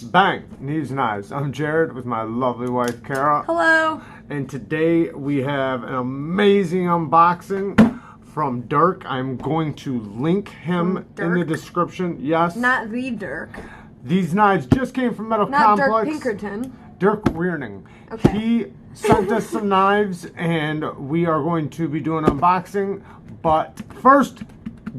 Bang! Neeves Knives. I'm Jared with my lovely wife, Kara. Hello. And today we have an amazing unboxing from Dirk. I'm going to link him in the description. Yes. Not the Dirk. These knives just came from Metal Not Complex. Dirk Pinkerton. Dirk Wierning. Okay. He sent us some knives and we are going to be doing an unboxing. But first,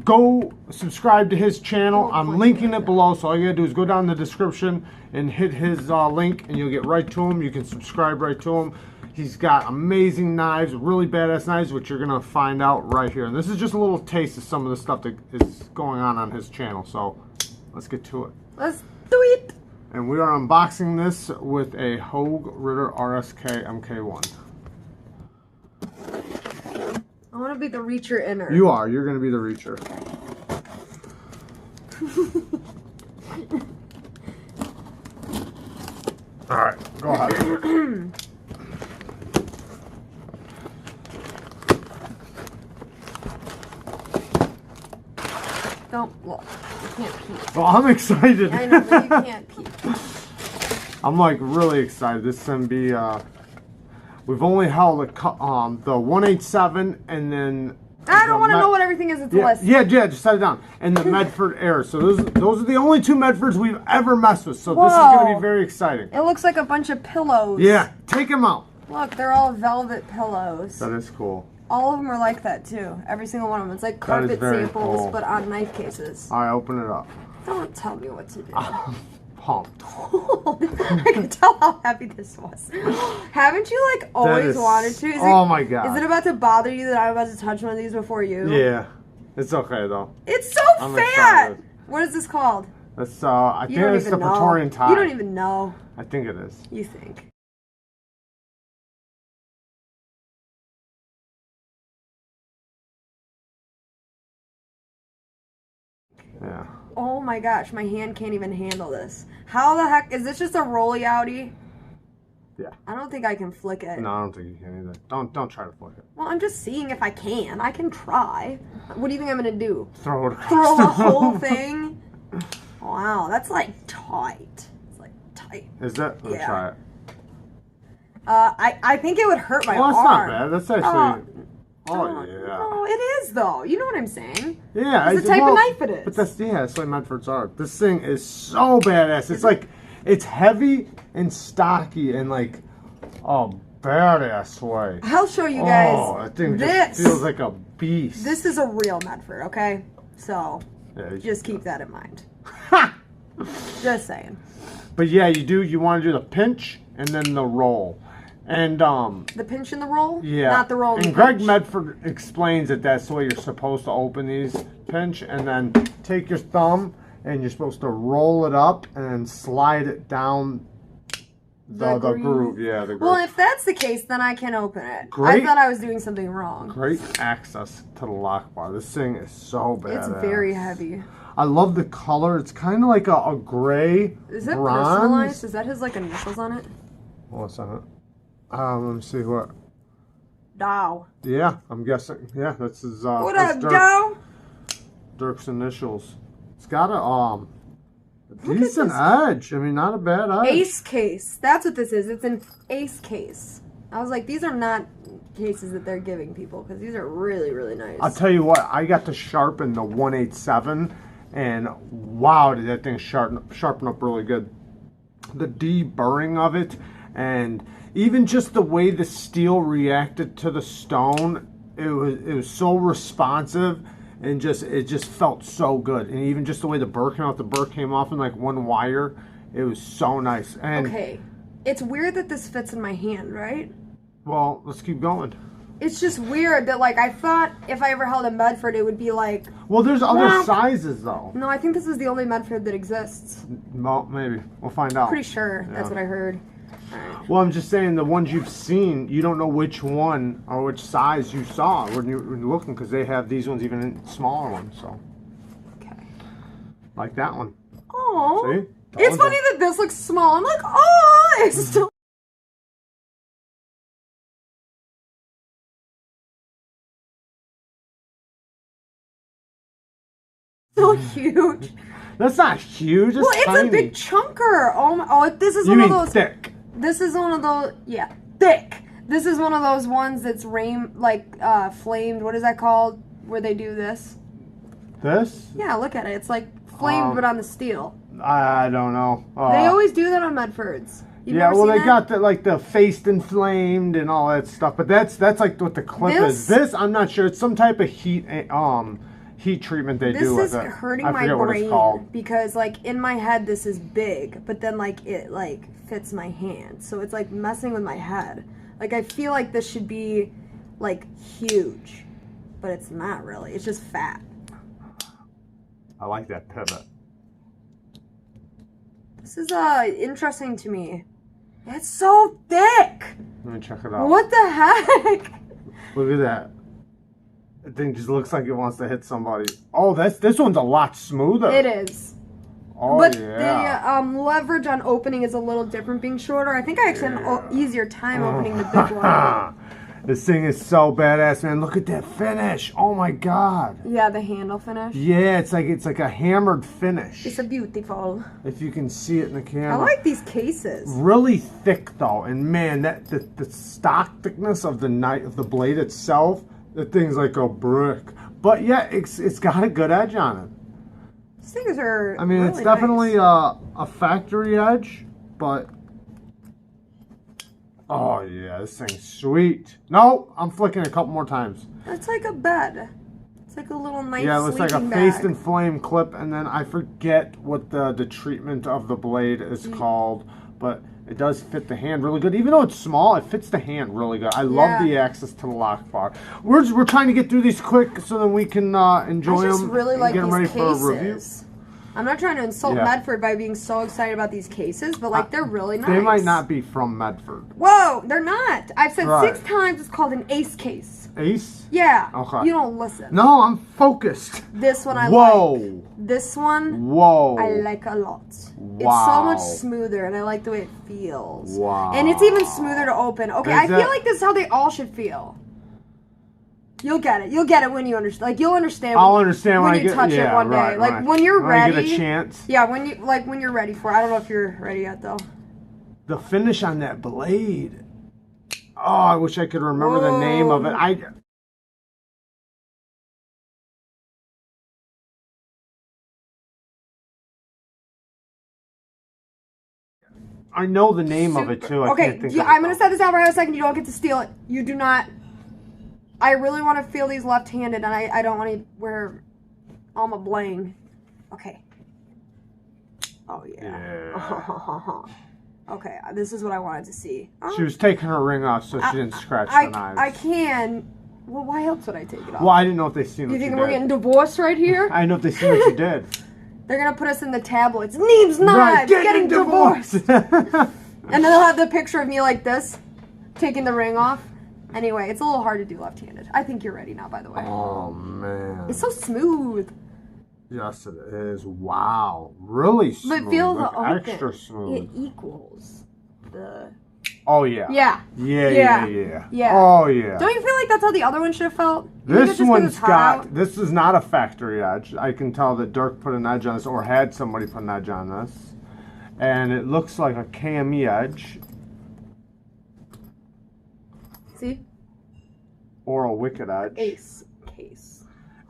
go subscribe to his channel. I'm linking it below, so all you gotta do is go down in the description and hit his link and you'll get right to him. You can subscribe right to him. He's got amazing knives, really badass knives, which you're gonna find out right here. And this is just a little taste of some of the stuff that is going on his channel, so let's get to it. Let's do it. And we are unboxing this with a Hogue Ritter RSK MK1. I want to be the reacher inner. You are. You're going to be the reacher. All right. Go ahead. Don't look. You can't peek. Well, I'm excited. I know, but you can't peek. I'm like really excited. This is going to be, we've only held the 187 and then... I don't want to know what everything is. It's a list. Yeah, just set it down. And the Medford Air. So those are the only two Medfords we've ever messed with. So this is going to be very exciting. It looks like a bunch of pillows. Yeah, take them out. Look, they're all velvet pillows. That is cool. All of them are like that too. Every single one of them. It's like carpet samples, cool. But on knife cases. All right, open it up. Don't tell me what to do. Pumped. I can tell how happy this was. Haven't you like always wanted to? Oh my god. Is it about to bother you that I'm about to touch one of these before you? Yeah. It's okay though. It's so I'm fat! excited. What is this called? That's I think it's the Praetorian tie. You don't even know. I think it is. You think. Yeah. Oh my gosh, my hand can't even handle this. How the heck is this just a rolly outie? Yeah. I don't think I can flick it. No, I don't think you can either. Don't try to flick it. Well, I'm just seeing if I can. I can try. What do you think I'm gonna do? Throw it across Throw the the whole room. thing? Wow, that's like tight. It's like tight. Is that? Let's try it. I think it would hurt my arm. Well, that's not bad. That's actually. Oh yeah. No, it is though. You know what I'm saying? Yeah. It's the type of knife it is. But that's that's like Medfords are. This thing is so badass. It's like it's heavy and stocky and like badass way. I'll show you guys. Oh, that thing just feels like a beast. This is a real Medford, okay? So yeah, just keep that in mind. Just saying. But yeah, you want to do the pinch and then the roll. And the pinch and the roll? Yeah. Not the roll and and the pinch. Greg Medford explains that that's the way you're supposed to open these. Pinch and then take your thumb and you're supposed to roll it up and then slide it down the groove. Yeah, the groove. Well, if that's the case, then I can open it. Great. I thought I was doing something wrong. Great access to the lock bar. This thing is so badass. It's very heavy. I love the color. It's kind of like a gray Is it bronze. personalized? Is that his like initials on it? What's on it? Let me see what. Dow. Yeah, I'm guessing. Yeah, that's his. What that's up, Dirk. Dow? Dirk's initials. It's got a decent edge. I mean, not a bad edge. Ace case. That's what this is. It's an ace case. I was like, these are not cases that they're giving people because these are really, really nice. I'll tell you what. I got to sharpen the 187, and wow, did that thing sharpen up really good. The deburring of it, and even just the way the steel reacted to the stone, it was so responsive. And it just felt so good. And even just the way the burr came out, the burr came off in like one wire. It was so nice. And okay. It's weird that this fits in my hand, right? well, let's keep going. It's just weird that like I thought if I ever held a Medford it would be like... Well, there's other sizes though. No, I think this is the only Medford that exists. Well, maybe. We'll find out. Pretty sure. That's what I heard. Right. Well, I'm just saying the ones you've seen, you don't know which one or which size you saw when you're looking because they have these ones even in smaller ones. So, okay. Like that one. Oh. See? It's funny that this looks small. I'm like, oh, it's still... so huge. That's not huge. It's Well, it's tiny. a big chunker. This is You one mean of those. thick? This is one of those. Yeah, thick. This is one of those ones that's flamed. What is that called? Where they do this? This? Yeah, look at it. It's like flamed, but on the steel. I don't know. They always do that on Medfords. Yeah, well, they got the face inflamed and all that stuff, but that's like what the clip is. This, I'm not sure. It's some type of heat treatment they do with it. This is hurting I my forget what it's called. brain because, like, in my head this is big, but then like it like fits my hand, so it's like messing with my head. Like I feel like this should be like huge, but it's not really. It's just fat. I like that pivot. This is interesting to me. It's so thick. Let me check it out. What the heck? Look at that. That thing just looks like it wants to hit somebody. Oh, this one's a lot smoother. It is. Oh, but yeah. the leverage on opening is a little different being shorter. I think I actually had an easier time opening the big one. This thing is so badass, man. Look at that finish. Oh my god. Yeah, the handle finish. Yeah, it's like a hammered finish. It's a beautiful. If you can see it in the camera. I like these cases. Really thick though, and man, the stock thickness of the blade itself, the thing's like a brick. But yeah, it's got a good edge on it. These things are. I mean, really it's definitely nice. a factory edge, but oh yeah, this thing's sweet. No, I'm flicking a couple more times. It's like a bed. It's like a little nice. Yeah, it looks like a sleeping faced bag. and flame clip, and then I forget what the treatment of the blade is called, but it does fit the hand really good. Even though it's small, it fits the hand really good. I love the access to the lock bar. We're trying to get through these quick so then we can enjoy them. I just really like get them ready these for a review. cases. I'm not trying to insult Medford by being so excited about these cases, but like they're really nice. They might not be from Medford. Whoa, they're not. I've said Right. 6 times it's called an ace case. Ace? Yeah. Okay. You don't listen. No, I'm focused. This one I Whoa. like. This one Whoa. I like a lot. Wow. It's so much smoother, and I like the way it feels. Wow. And it's even smoother to open. Okay, I feel like this is how they all should feel. You'll get it. You'll get it when you understand. Like you'll understand. I'll understand when I you get, touch it one day. right, Like right. when you're ready. I get a chance. Yeah, when you're ready for it. I don't know if you're ready yet though. The finish on that blade. Oh, I wish I could remember the name of it. I know the name of it too. I can't think of it. I'm gonna set this out right a second. You don't get to steal it. You do not. I really want to feel these left-handed, and I don't want to wear all my bling. Okay. Oh yeah. Okay, this is what I wanted to see. She was taking her ring off so she didn't scratch the knives. I can. Well, why else would I take it off? Well, I didn't know if they seen what You you think did. we're getting divorced right here? I didn't know if they seen what you did. They're gonna put us in the tablets. Neeves knives getting divorced. And then they'll have the picture of me like this, taking the ring off. Anyway, it's a little hard to do left-handed. I think you're ready now, by the way. Oh man. It's so smooth. Yes, it is. Wow, really smooth. But feel the like open. extra smooth. It equals the. Oh yeah. Yeah. Yeah. Oh yeah. Don't you feel like that's how the other one should have felt? This one's got. This is not a factory edge. I can tell that Dirk put an edge on this, or had somebody put an edge on this, and it looks like a KME edge. See? Or a wicked edge. Ace case.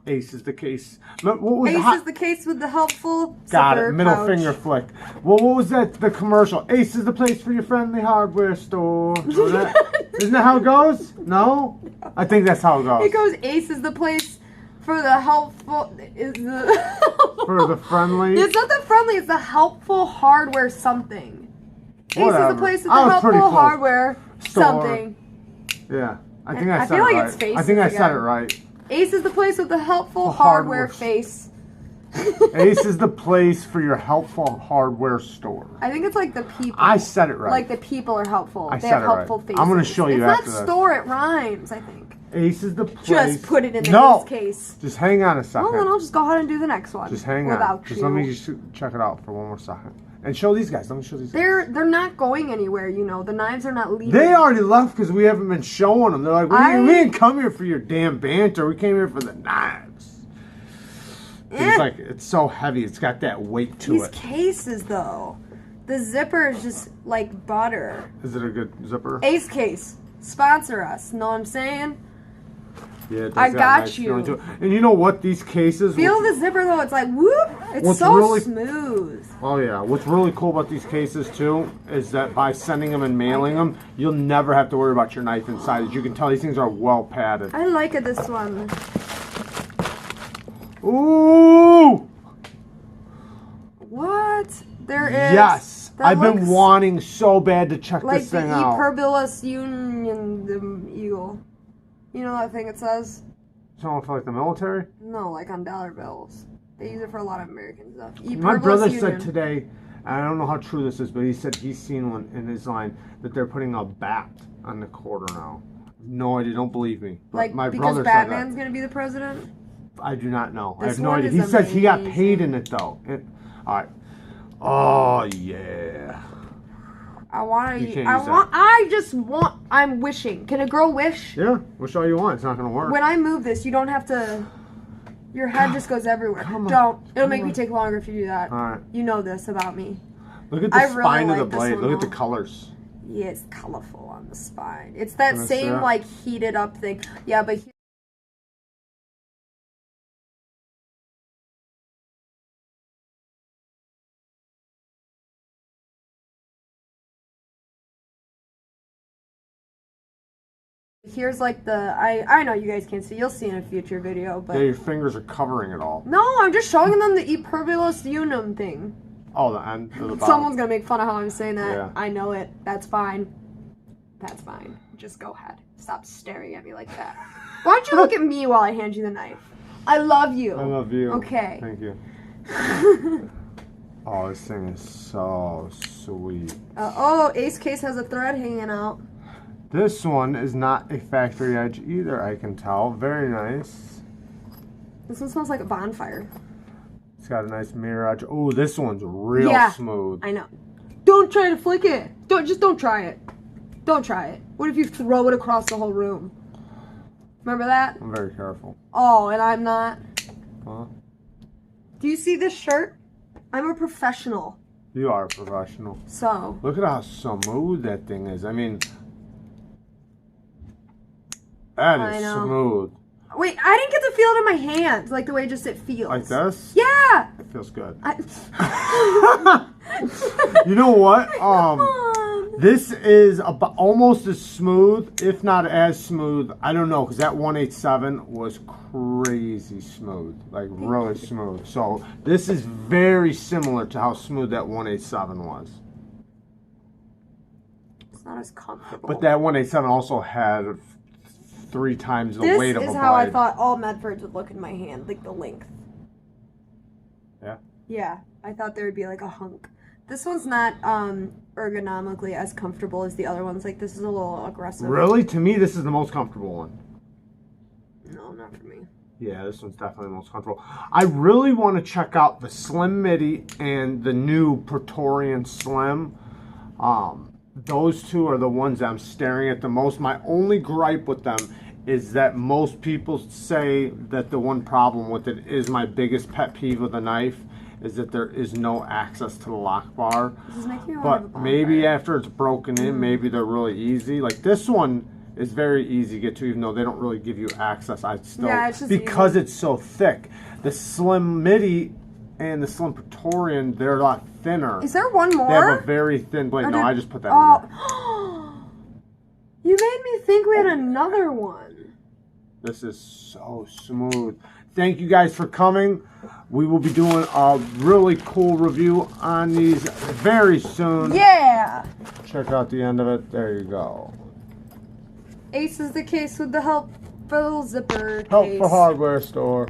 Ace is the case. What was Ace is the case with the helpful. Got it. Middle pouch. finger flick. Well, what was that? The commercial. Ace is the place for your friendly hardware store. Isn't that how it goes? No? I think that's how it goes. It goes. Ace is the place for the helpful. For the friendly. It's not the friendly. It's the helpful hardware something. Whatever. Ace is the place with I the was pretty helpful close. hardware Store. something. Yeah. I think I said feel it like right. it's faces I think I said again. it right. Ace is the place with the helpful hardware face. Ace is the place for your helpful hardware store. I think it's like the people. I said it right. Like the people are helpful. I they said have it right. helpful faces. I'm going to show you it's after not this. store, it rhymes, I think. Ace is the place. Just put it in the No! Ace case. Just hang on a second. Well, then I'll just go ahead and do the next one. Just hang on. Just let me just check it out for one more second. And show these guys. Let me show these guys. They're not going anywhere, you know. The knives are not leaving. They already left because we haven't been showing them. They're like, we didn't come here for your damn banter. We came here for the knives. It's so heavy. It's got that weight to These it. cases, though. The zipper is just like butter. Is it a good zipper? Ace Case. Sponsor us. Know what I'm saying? Yeah, it does I got got nice you. feeling to it. And you know what? These cases... Feel the zipper, though. It's like, whoop. It's What's so really- smooth. Oh, yeah. What's really cool about these cases, too, is that by sending them and mailing them, you'll never have to worry about your knife inside. As you can tell, these things are well padded. I like it, this one. Ooh! What? There is. Yes! That I've been looks wanting so bad to check like this the thing out. Eperbulus Union Eagle. You know that thing it says? Someone for like the military? No, like on dollar bills. They use it for a lot of American stuff. My Eperbulus brother Union. said today, I don't know how true this is, but he said he's seen one in his line that they're putting a bat on the quarter now. No idea, don't believe me. But Like, my because brother Batman's said going to be the president? that. I do not know. I This have no one idea. He is says he got amazing. paid in it though. Alright. Oh yeah. I want You to. can't I use that. want. I just want. I'm wishing. Can a girl wish? Yeah, wish all you want. It's not gonna work. When I move this, you don't have to. Your head just goes everywhere. Come on. Don't. It'll Come make me on. take longer if you do that. Alright. You know this about me. Look at the I really spine like of the this blade. one, Look at the though. colors. Yeah, it's colorful on the spine. It's that Can I see same that? like heated up thing. Yeah, but. Here's like the I know you guys can't see. You'll see in a future video, but Yeah, your fingers are covering it all. no, I'm just showing them the Eperbulus Unum thing. Oh, the end of the bottom. Someone's gonna make fun of how I'm saying that. Yeah. I know it. That's fine. That's fine. Just go ahead. Stop staring at me like that. Why don't you look at me while I hand you the knife? I love you. I love you. Okay. Thank you. Oh, this thing is so sweet. Oh, Ace Case has a thread hanging out. This one is not a factory edge either, I can tell. Very nice. This one smells like a bonfire. It's got a nice mirror edge. Oh, this one's real Yeah. smooth. I know. Don't try to flick it. Don't try it. Don't try it. What if you throw it across the whole room? Remember that? I'm very careful. Oh, and I'm not. Huh? Do you see this shirt? I'm a professional. You are a professional. So. Look at how smooth that thing is. I mean, that I is know. smooth. Wait, I didn't get to feel it in my hands, like the way just it feels. Like this? Yeah. It feels good. I... You know what? Come on. This is about almost as smooth, if not as smooth. I don't know, because that 187 was crazy smooth, like really smooth. So this is very similar to how smooth that 187 was. It's not as comfortable. But that 187 also had 3 times the weight of a This blade. is how I thought all Medfords would look in my hand, like the length. Yeah. Yeah, I thought there would be like a hunk. This one's not ergonomically as comfortable as the other ones. Like this is a little aggressive. Really? To me, this is the most comfortable one. No, not for me. Yeah, this one's definitely the most comfortable. I really want to check out the Slim Midi and the new Praetorian Slim. Those two are the ones that I'm staring at the most. My only gripe with them is that most people say that the one problem with it is my biggest pet peeve with a knife is that there is no access to the lock bar. This is making me want to have a But maybe bonfire. after it's broken in, maybe they're really easy. Like this one is very easy to get to, even though they don't really give you access. I still, Yeah, it's just because easy. it's so thick. The Slim Midi and the Slim Praetorian, they're a lot thinner. Is there one more? They have a very thin blade. Or No, did- I just put that in there. Oh, you made me think we had another one. This is so smooth. Thank you guys for coming. We will be doing a really cool review on these very soon. Yeah. Check out the end of it. There you go. Ace is the case with the helpful zipper Help case. for hardware store.